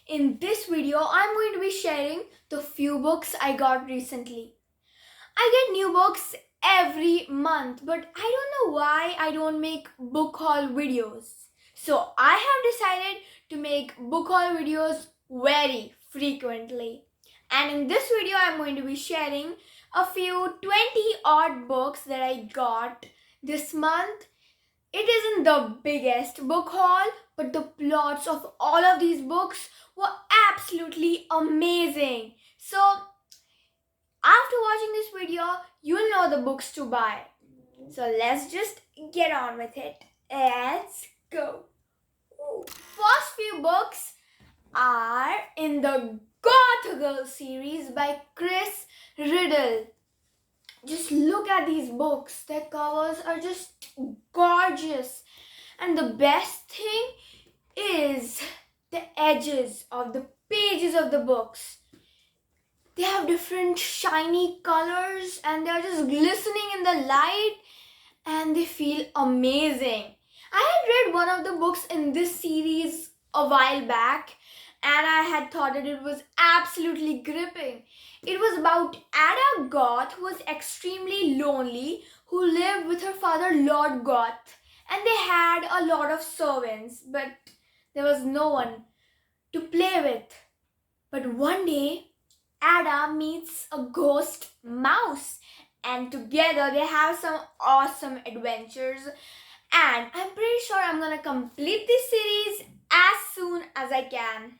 In this video, I'm going to be sharing the few books I got recently. I get new books every month, but I don't know why I don't make book haul videos. So I have decided to make book haul videos very frequently. And in this video, I'm going to be sharing a few 20 odd books that I got this month. It isn't the biggest book haul, but the plots of all of these books were absolutely amazing. So, after watching this video, you'll know the books to buy. So, let's just get on with it. Let's go. First few books are in the Goth Girl series by Chris Riddle. Just look at these books. Their covers are just gorgeous. And the best thing is the edges of the pages of the books. They have different shiny colors and they're just glistening in the light and they feel amazing. I had read one of the books in this series a while back and I had thought that it was absolutely gripping. It was about Ada Goth, who was extremely lonely, who lived with her father Lord Goth, and they had a lot of servants, but there was no one to play with. But one day, Ada meets a ghost mouse, and together they have some awesome adventures. And I'm pretty sure I'm gonna complete this series as soon as I can.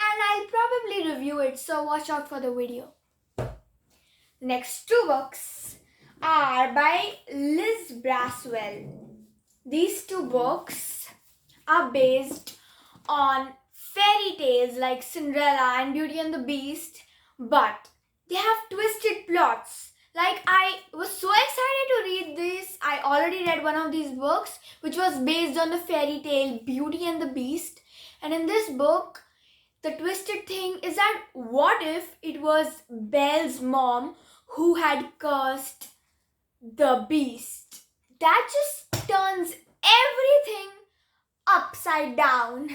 And I'll probably review it, so watch out for the video. The next two books are by Liz Braswell. These two books are based on fairy tales like Cinderella and Beauty and the Beast, but they have twisted plots. Like, I was so excited to read this. I already read one of these books, which was based on the fairy tale Beauty and the Beast. And in this book, the twisted thing is that what if it was Belle's mom who had cursed the beast? That just turns everything upside down.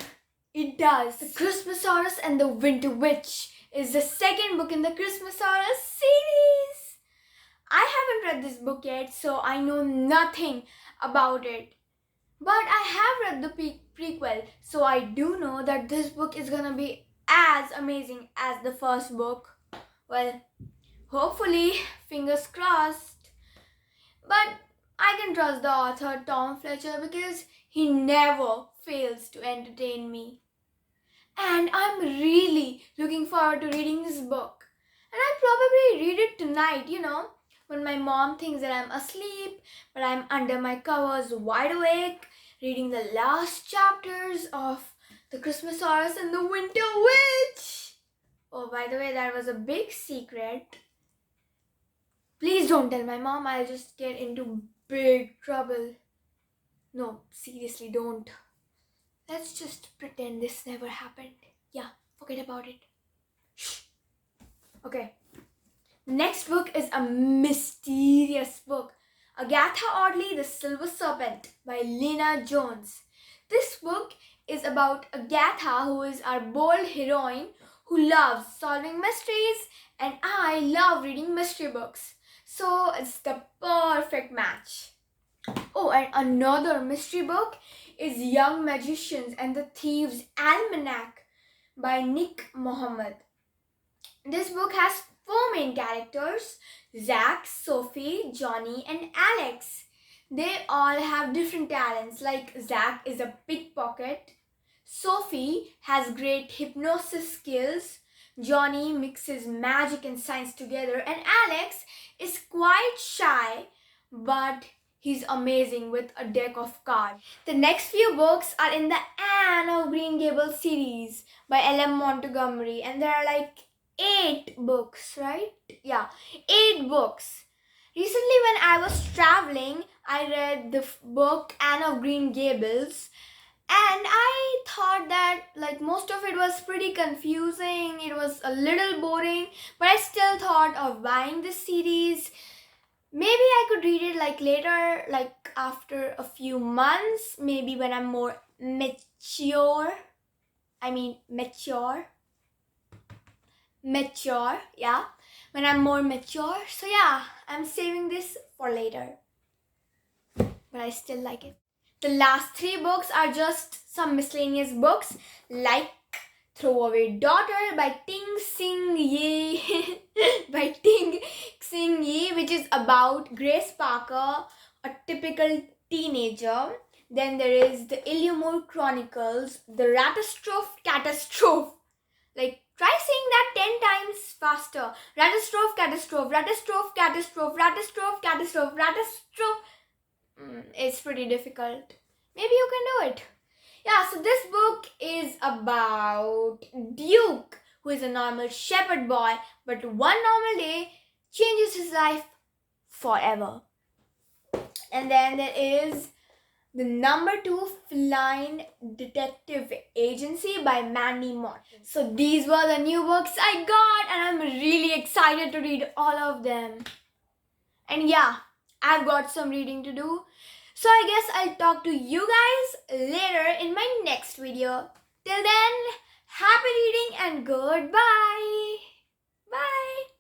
It does. The Christmasaurus and the Winter Witch is the second book in the Christmasaurus series. I haven't read this book yet, so I know nothing about it. But I have read the prequel, so I do know that this book is gonna be as amazing as the first book. Well, hopefully, fingers crossed. But I can trust the author Tom Fletcher because he never fails to entertain me. And I'm really looking forward to reading this book. And I'll probably read it tonight, when my mom thinks that I'm asleep, but I'm under my covers wide awake, reading the last chapters of The Christmasaurus and the Winter Witch. Oh, by the way, that was a big secret. Please don't tell my mom, I'll just get into big trouble. No, seriously, don't. Let's just pretend this never happened. Yeah, forget about it. Shh. Okay. Next book is a mysterious book. Agatha Audley, The Silver Serpent by Lena Jones. This book is about Agatha, who is our bold heroine who loves solving mysteries, and I love reading mystery books. So it's the perfect match. Oh, and another mystery book is Young Magicians and the Thieves' Almanac by Nick Mohammed. This book has four main characters: Zach, Sophie, Johnny, and Alex. They all have different talents, like Zach is a pickpocket, Sophie has great hypnosis skills, Johnny mixes magic and science together, and Alex is quite shy, but he's amazing with a deck of cards. The next few books are in the Anne of Green Gables series by L.M. Montgomery, and there are like 8 books, right? Yeah, 8 books. Recently, when I was traveling, I read the book Anne of Green Gables, and I thought that like most of it was pretty confusing. It was a little boring, but I still thought of buying this series. Maybe I could read it like later, like after a few months, maybe when I'm more mature. I mean mature. Mature, yeah. When I'm more mature. So yeah, I'm saving this for later. But I still like it. The last 3 books are just some miscellaneous books like Throwaway Daughter by Ting Sing Ye by Ting Sing Ye, which is about Grace Parker, a typical teenager. Then there is the Illumore Chronicles, the Ratastrophe Catastrophe. Like, try saying that 10 times faster. Ratastrophe Catastrophe, Ratastrophe Catastrophe, Ratastrophe Catastrophe, Ratastrophe. It's pretty difficult. Maybe you can do it. Yeah, so this book is about Duke, who is a normal shepherd boy, but one normal day changes his life forever. And then there is the #2 Feline Detective Agency by Mandy Morton. So these were the new books I got, and I'm really excited to read all of them. And yeah, I've got some reading to do. So I guess I'll talk to you guys later in my next video. Till then, happy reading and goodbye. Bye.